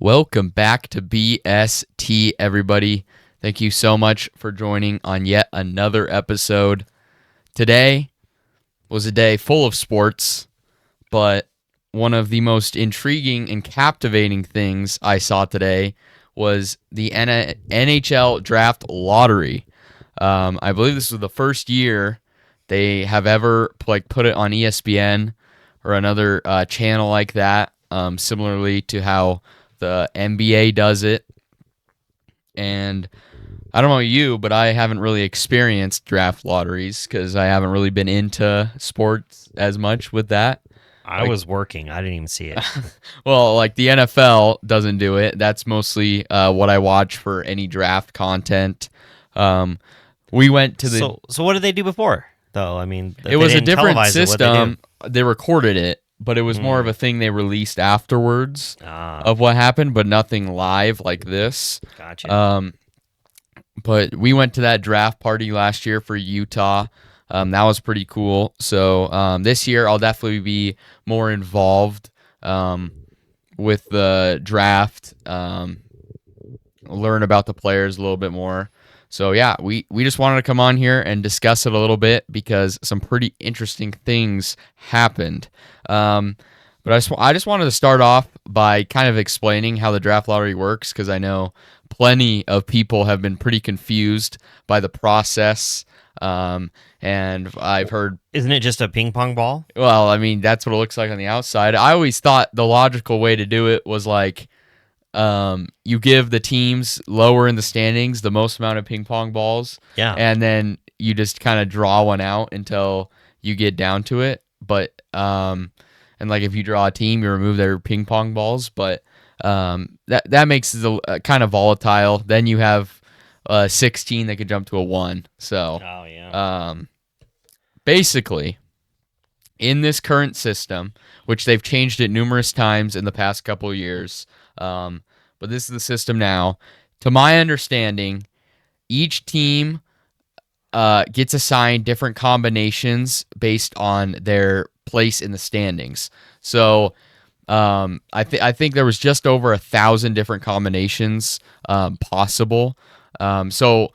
Welcome back to BST, everybody. Thank you so much for joining on yet another episode. Today was a day full of sports, but one of the most intriguing and captivating things I saw today was the NHL Draft Lottery. I believe this was the first year they have ever put it on ESPN or another channel like that, similarly to how the NBA does it. And I don't know you, but I haven't really experienced draft lotteries because I haven't really been into sports as much with that. I was working. I didn't even see it. Well, like the NFL doesn't do it. That's mostly what I watch for any draft content. We went to the... So what did they do before, though? I mean, it was a different televise it, system. They recorded it, but it was more of a thing they released afterwards of what happened, but nothing live like this. Gotcha. But we went to that draft party last year for Utah. That was pretty cool. So this year I'll definitely be more involved with the draft, learn about the players a little bit more. So yeah, we just wanted to come on here and discuss it a little bit because some pretty interesting things happened. But I just wanted to start off by kind of explaining how the draft lottery works because I know plenty of people have been pretty confused by the process. And I've heard... Isn't it just a ping pong ball? Well, I mean, that's what it looks like on the outside. I always thought the logical way to do it was like you give the teams lower in the standings the most amount of ping pong balls. Yeah. And then you just kind of draw one out until you get down to it. But and like if you draw a team, you remove their ping pong balls. But that makes it kind of volatile. Then you have 16 that could jump to a 1. So basically, in this current system, which they've changed it numerous times in the past couple of years, but this is the system now. To my understanding, each team gets assigned different combinations based on their place in the standings. So I think there was just over 1,000 different combinations possible. So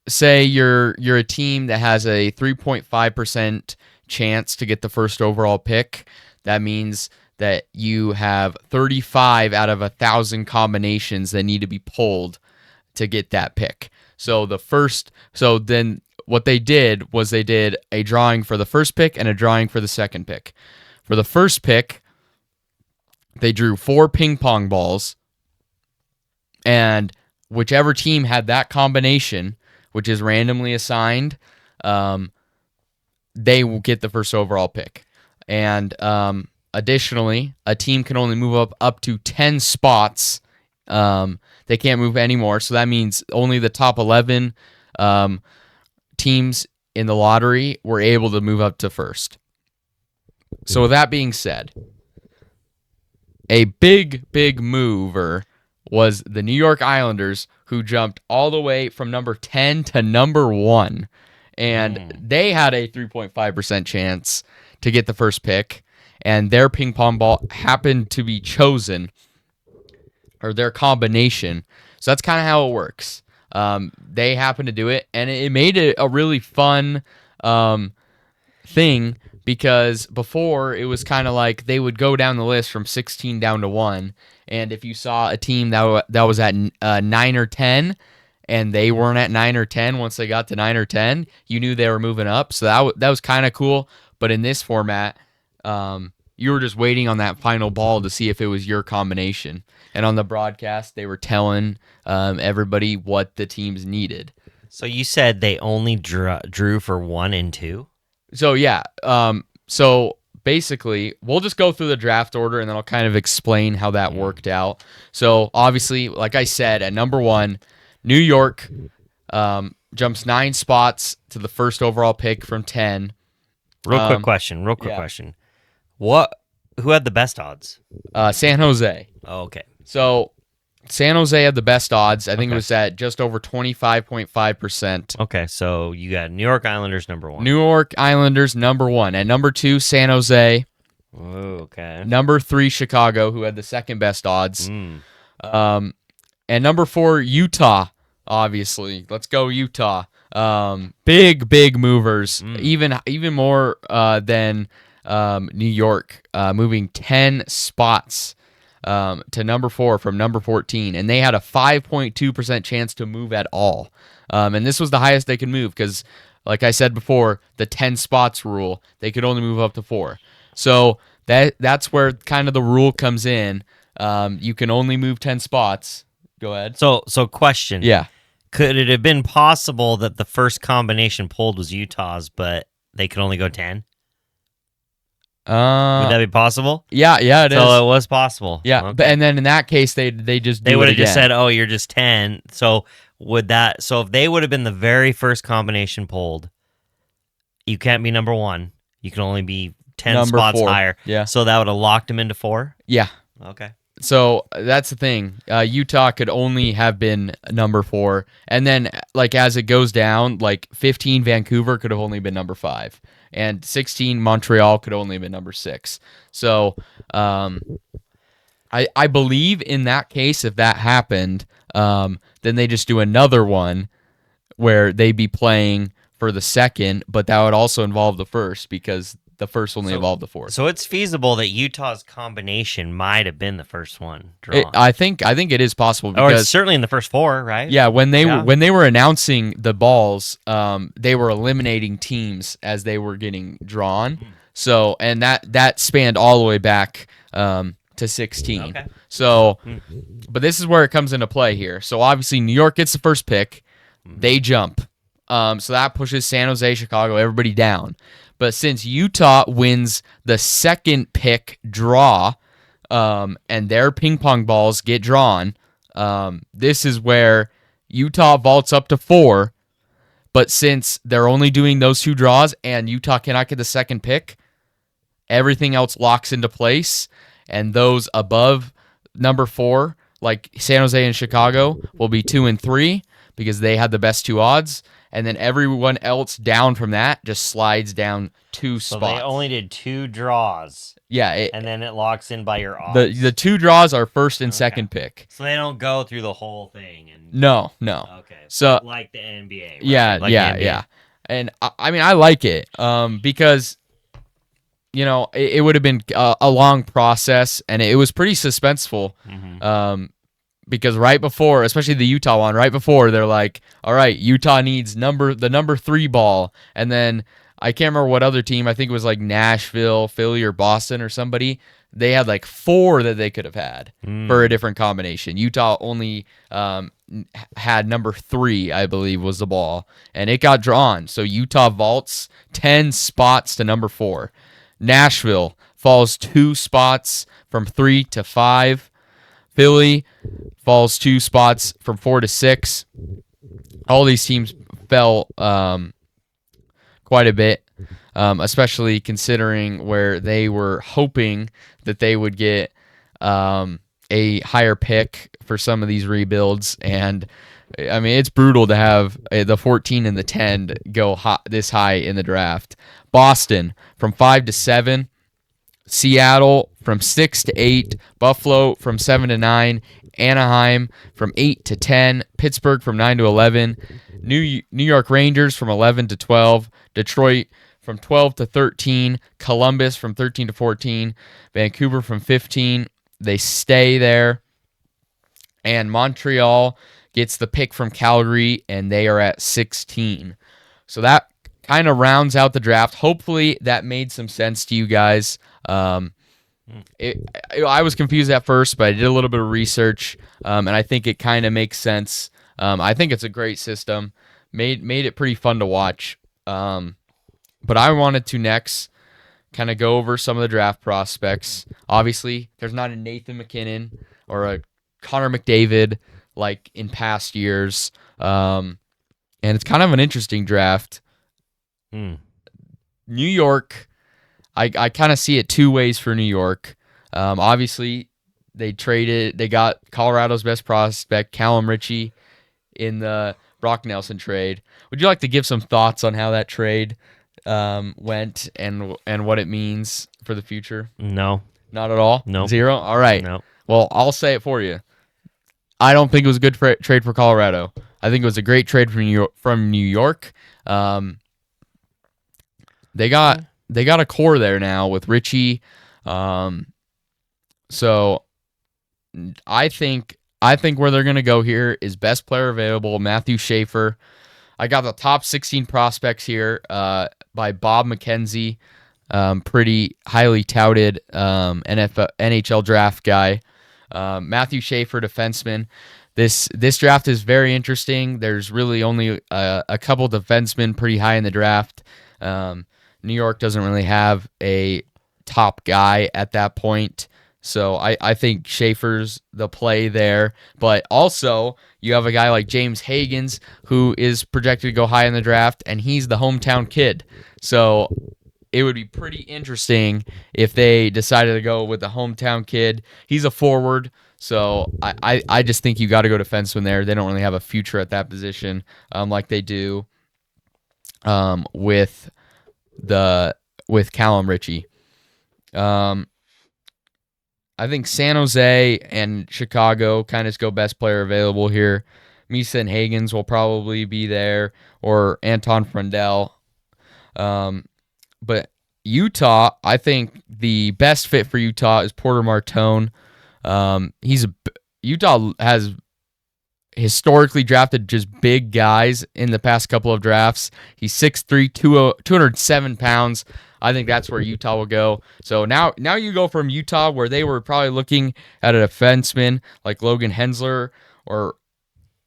say you're a team that has a 3.5% chance to get the first overall pick. That means that you have 35 out of 1,000 combinations that need to be pulled to get that pick. So then what they did was they did a drawing for the first pick and a drawing for the second pick. For the first pick, they drew 4 ping pong balls, and whichever team had that combination, which is randomly assigned, they will get the first overall pick. And additionally, a team can only move up to 10 spots. They can't move anymore, so that means only the top 11 teams in the lottery were able to move up to first. So with that being said, a big mover was the New York Islanders, who jumped all the way from number 10 to number 1. And they had a 3.5% chance to get the first pick, and their ping pong ball happened to be chosen, or their combination. So that's kind of how it works. They happened to do it, and it made it a really fun thing, because before it was kind of like they would go down the list from 16 down to 1, and if you saw a team that was at 9 or 10 and they weren't at 9 or 10, once they got to 9 or 10, you knew they were moving up. So that was kind of cool. But in this format, you were just waiting on that final ball to see if it was your combination. And on the broadcast, they were telling everybody what the teams needed. So you said they only drew for 1 and 2? So yeah, so basically, we'll just go through the draft order, and then I'll kind of explain how that worked out. So obviously, like I said, at number 1, New York jumps 9 spots to the first overall pick from 10. Real quick question. Who had the best odds? San Jose. Oh, okay. So San Jose had the best odds. I think it was at just over 25.5%. Okay, so you got New York Islanders number 1. New York Islanders number 1. At number 2, San Jose. Whoa, okay. Number 3, Chicago, who had the second best odds. Mm. And number 4, Utah, obviously. Let's go, Utah. Big movers, even more than New York, moving 10 spots to number 4 from number 14, and they had a 5.2% chance to move at all. And this was the highest they could move because, like I said before, the 10 spots rule, they could only move up to 4. So that's where kind of the rule comes in. You can only move 10 spots. Go ahead. So question. Yeah. Could it have been possible that the first combination pulled was Utah's, but they could only go 10? Would that be possible? Yeah, it is. So it was possible. Yeah, okay. and then in that case, they would have just said, "Oh, you're just 10." So if they would have been the very first combination pulled, you can't be number 1. You can only be 10 number spots 4. higher. Yeah. So that would have locked them into 4. Yeah. Okay. So that's the thing. Utah could only have been number 4, and then like as it goes down, like 15 Vancouver could have only been number 5, and 16 Montreal could only have been number 6. So I believe in that case, if that happened, then they just do another one where they be playing for the second, but that would also involve the first because the first only involved the fourth. So it's feasible that Utah's combination might have been the first one drawn. I think it is possible because, or it's certainly in the first 4, right? Yeah, when they were announcing the balls, they were eliminating teams as they were getting drawn. So and that spanned all the way back to 16. Okay. So, but this is where it comes into play here. So obviously New York gets the first pick, they jump. So that pushes San Jose, Chicago, everybody down. But since Utah wins the second pick draw, and their ping pong balls get drawn, this is where Utah vaults up to 4. But since they're only doing those 2 draws and Utah cannot get the second pick, everything else locks into place. And those above number 4, like San Jose and Chicago, will be 2 and 3 because they had the best 2 odds. And then everyone else down from that just slides down 2 spots. So they only did 2 draws. Yeah. And then it locks in by your odds. The 2 draws are first and second pick. So they don't go through the whole thing. No. Okay. So like the NBA. Right? Yeah, like yeah. And I mean, I like it because, it would have been a long process and it was pretty suspenseful. Because right before, especially the Utah one, right before they're like, all right, Utah needs the number 3 ball. And then I can't remember what other team, I think it was like Nashville, Philly, or Boston or somebody. They had like 4 that they could have had for a different combination. Utah only had number 3, I believe, was the ball. And it got drawn. So Utah vaults 10 spots to number 4. Nashville falls 2 spots from 3 to 5. Philly falls 2 spots from 4 to 6. All these teams fell quite a bit, especially considering where they were hoping that they would get a higher pick for some of these rebuilds. And, I mean, it's brutal to have the 14 and the 10 go this high in the draft. Boston from 5 to 7. Seattle from 6 to 8, Buffalo from 7 to 9, Anaheim from 8 to 10, Pittsburgh from 9 to 11, New York Rangers from 11 to 12, Detroit from 12 to 13, Columbus from 13 to 14, Vancouver from 15. They stay there, and Montreal gets the pick from Calgary, and they are at 16. So that kind of rounds out the draft. Hopefully that made some sense to you guys. I was confused at first, but I did a little bit of research, and I think it kind of makes sense. I think it's a great system. Made it pretty fun to watch. But I wanted to next kind of go over some of the draft prospects. Obviously, there's not a Nathan McKinnon or a Connor McDavid like in past years, and it's kind of an interesting draft. New York, I kind of see it 2 ways for New York. Obviously, they got Colorado's best prospect, Callum Ritchie, in the Brock Nelson trade. Would you like to give some thoughts on how that trade went and what it means for the future? No. Not at all? Nope. 0? All right. No. Well, I'll say it for you. I don't think it was a good trade for Colorado. I think it was a great trade from New York. They got a core there now with Richie. So I think where they're going to go here is best player available, Matthew Schaefer. I got the top 16 prospects here by Bob McKenzie, pretty highly touted NHL draft guy. Matthew Schaefer, defenseman. This draft is very interesting. There's really only a couple defensemen pretty high in the draft. New York doesn't really have a top guy at that point. So I think Schaefer's the play there. But also, you have a guy like James Hagens, who is projected to go high in the draft, and he's the hometown kid. So it would be pretty interesting if they decided to go with the hometown kid. He's a forward, so I just think you got to go defenseman there. They don't really have a future at that position like they do with Callum Ritchie. I think San Jose and Chicago kind of go best player available here. Misa and Hagens will probably be there, or Anton Frundell. But Utah, I think the best fit for Utah is Porter Martone. Utah has historically drafted just big guys in the past couple of drafts. He's 6'3", 207 pounds. I think that's where Utah will go. So now you go from Utah, where they were probably looking at a defenseman like Logan Hensler, or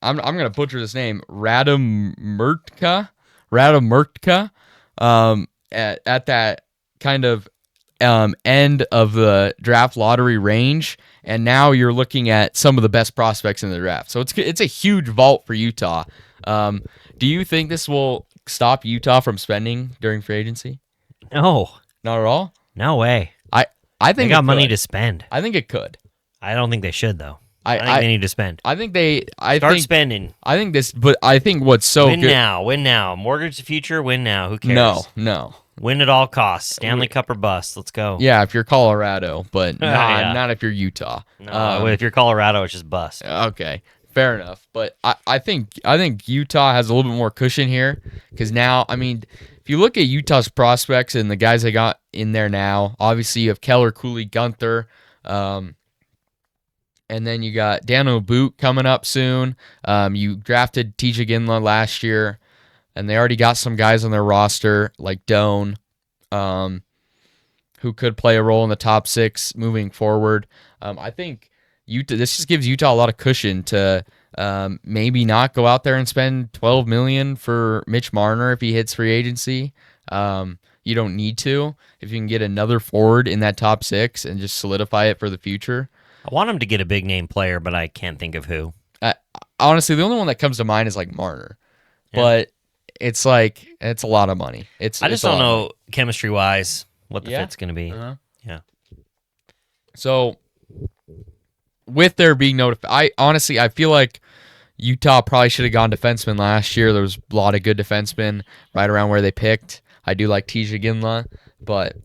I'm going to butcher this name, Radim Murtka, at that kind of end of the draft lottery range, and now you're looking at some of the best prospects in the draft. So it's a huge vault for Utah. Do you think this will stop Utah from spending during free agency? No. Not at all? No way. I think they got money to spend. I think it could. I don't think they should, though. I think they need to spend. I think they... Start spending. I think this... But I think what's so win good... Win now. Mortgage the future, win now. Who cares? No. Win at all costs. Stanley Cup or bust. Let's go. Yeah, if you're Colorado, but Yeah. not if you're Utah. No, if you're Colorado, it's just bust. Okay, fair enough. But I think Utah has a little bit more cushion here, because now, I mean, if you look at Utah's prospects and the guys they got in there now, obviously you have Keller, Cooley, Gunther, and then you got Daniel Boot coming up soon. You drafted TJ Ginla last year, and they already got some guys on their roster like Doan, who could play a role in the top 6 moving forward. I think this just gives Utah a lot of cushion to maybe not go out there and spend $12 million for Mitch Marner if he hits free agency. You don't need to if you can get another forward in that top 6 and just solidify it for the future. I want him to get a big name player, but I can't think of who. Honestly, the only one that comes to mind is like Marner, but it's like it's a lot of money. I just don't know chemistry wise what the fit's going to be. Uh-huh. Yeah. So with there being I feel like Utah probably should have gone defenseman last year. There was a lot of good defensemen right around where they picked. I do like TJ Ginla, but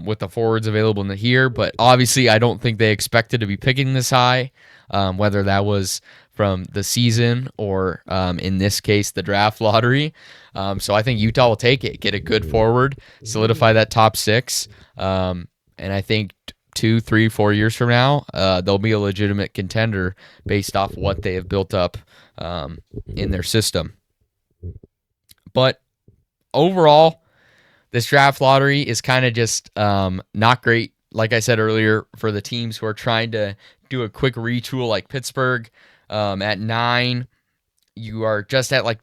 with the forwards available here, but obviously I don't think they expected to be picking this high, whether that was from the season or in this case the draft lottery. So I think Utah will take it, get a good forward, solidify that top 6, and I think 2, 3, 4 years from now, they'll be a legitimate contender based off what they have built up in their system. But overall, this draft lottery is kind of just not great, like I said earlier, for the teams who are trying to do a quick retool like Pittsburgh. At 9, you are just at like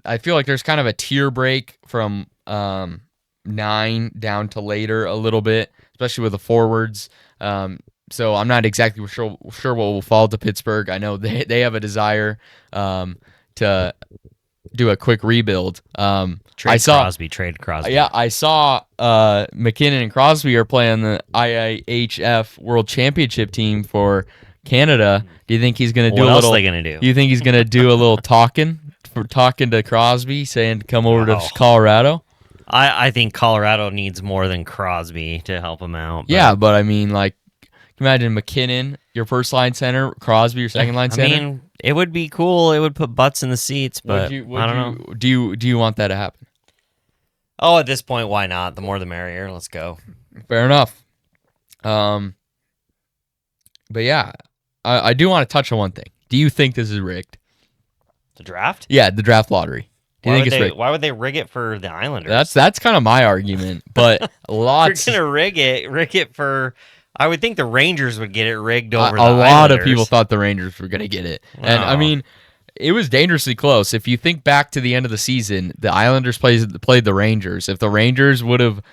I feel like there's kind of a tier break from 9 down to later a little bit, especially with the forwards. So I'm not exactly sure what will fall to Pittsburgh. I know they have a desire to do a quick rebuild. Trade Crosby. Yeah, I saw McKinnon and Crosby are playing the IIHF World Championship team for Canada. Do you think he's going to do what else are they going to do? Do you think he's going to do a little talking for talking to Crosby, saying to come over to Oh. Colorado. I think Colorado needs more than Crosby to help him out. Yeah, but I mean, like, imagine McKinnon, your first line center, Crosby, your second line center. I mean, it would be cool. It would put butts in the seats, but I don't know. Do you want that to happen? Oh, at this point, why not? The more the merrier. Let's go. Fair enough. But yeah, I do want to touch on one thing. Do you think this is rigged? The draft? Yeah, the draft lottery. Do you think it's rigged? Why would they rig it for the Islanders? That's kind of my argument, but lots. You're gonna rig it for. I would think the Rangers would get it rigged over. A lot of people thought the Rangers were gonna get it, and I Wow. mean, it was dangerously close. If you think back to the end of the season, the Islanders played the Rangers. If the Rangers would have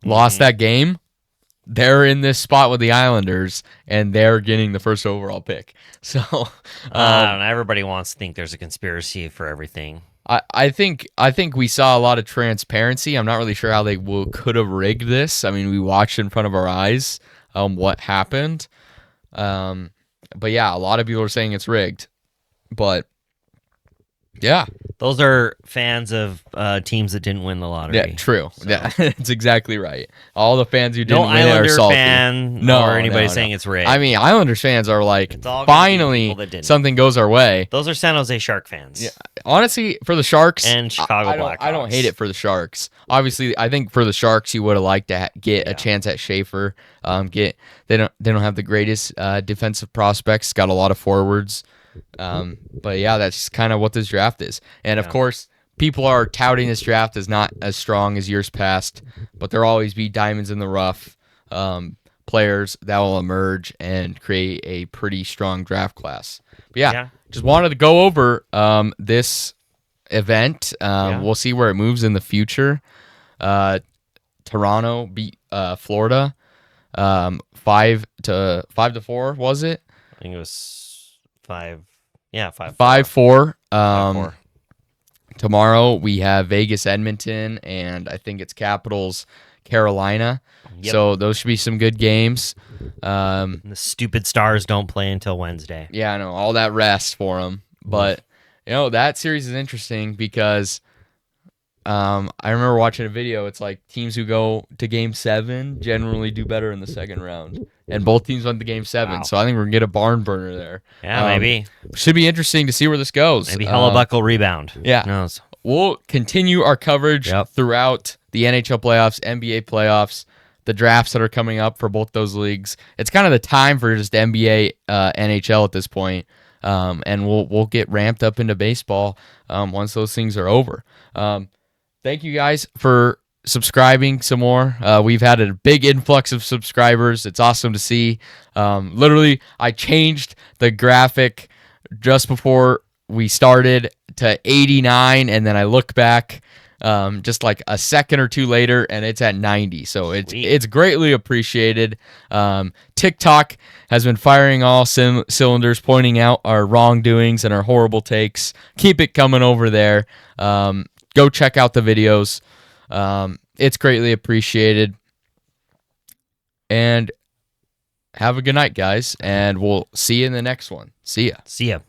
lost that game, they're in this spot with the Islanders, and they're getting the first overall pick. So I don't know. Everybody wants to think there's a conspiracy for everything. I think we saw a lot of transparency. I'm not really sure how they could have rigged this. I mean, we watched in front of our eyes what happened. But yeah, a lot of people are saying it's rigged. But yeah, Those are fans of teams that didn't win the lottery. yeah, true. So. Yeah, that's exactly right. All the fans who didn't No win are Islander salty. fan No, or anybody no. saying it's rigged. I mean, Islanders fans are like, It's all gonna be finally people that didn't. something goes our way. Those are San Jose Shark fans. Yeah, honestly, for the Sharks And Chicago I don't Blackhawks. hate it for the Sharks. Obviously, I think for the Sharks, you would have liked to get a chance at Schaefer. They don't have the greatest defensive prospects. Got a lot of forwards. But yeah, that's kind of what this draft is. And of course, people are touting this draft as not as strong as years past, but there'll always be diamonds in the rough players that will emerge and create a pretty strong draft class. But yeah. Just wanted to go over this event. We'll see where it moves in the future. Toronto beat Florida 5-4, was it? I think it was 5. Yeah, 5. 5-4. 5-4. Tomorrow we have Vegas, Edmonton, and I think it's Capitals, Carolina. Yep. So those should be some good games. The stupid Stars don't play until Wednesday. Yeah, I know, all that rest for them. But, that series is interesting because I remember watching a video. It's like teams who go to Game 7 generally do better in the second round. And both teams went to Game 7. Wow. So I think we're going to get a barn burner there. Yeah, maybe. Should be interesting to see where this goes. Maybe Hellebuck rebound. Yeah. Who knows? We'll continue our coverage throughout the NHL playoffs, NBA playoffs, the drafts that are coming up for both those leagues. It's kind of the time for just NBA, NHL at this point. And we'll get ramped up into baseball once those things are over. Thank you guys for subscribing some more. We've had a big influx of subscribers. It's awesome to see. Literally, I changed the graphic just before we started to 89, and then I look back just like a second or two later, and it's at 90. So it's greatly appreciated. TikTok has been firing all cylinders, pointing out our wrongdoings and our horrible takes. Keep it coming over there. Go check out the videos. It's greatly appreciated. And have a good night, guys. And we'll see you in the next one. See ya. See ya.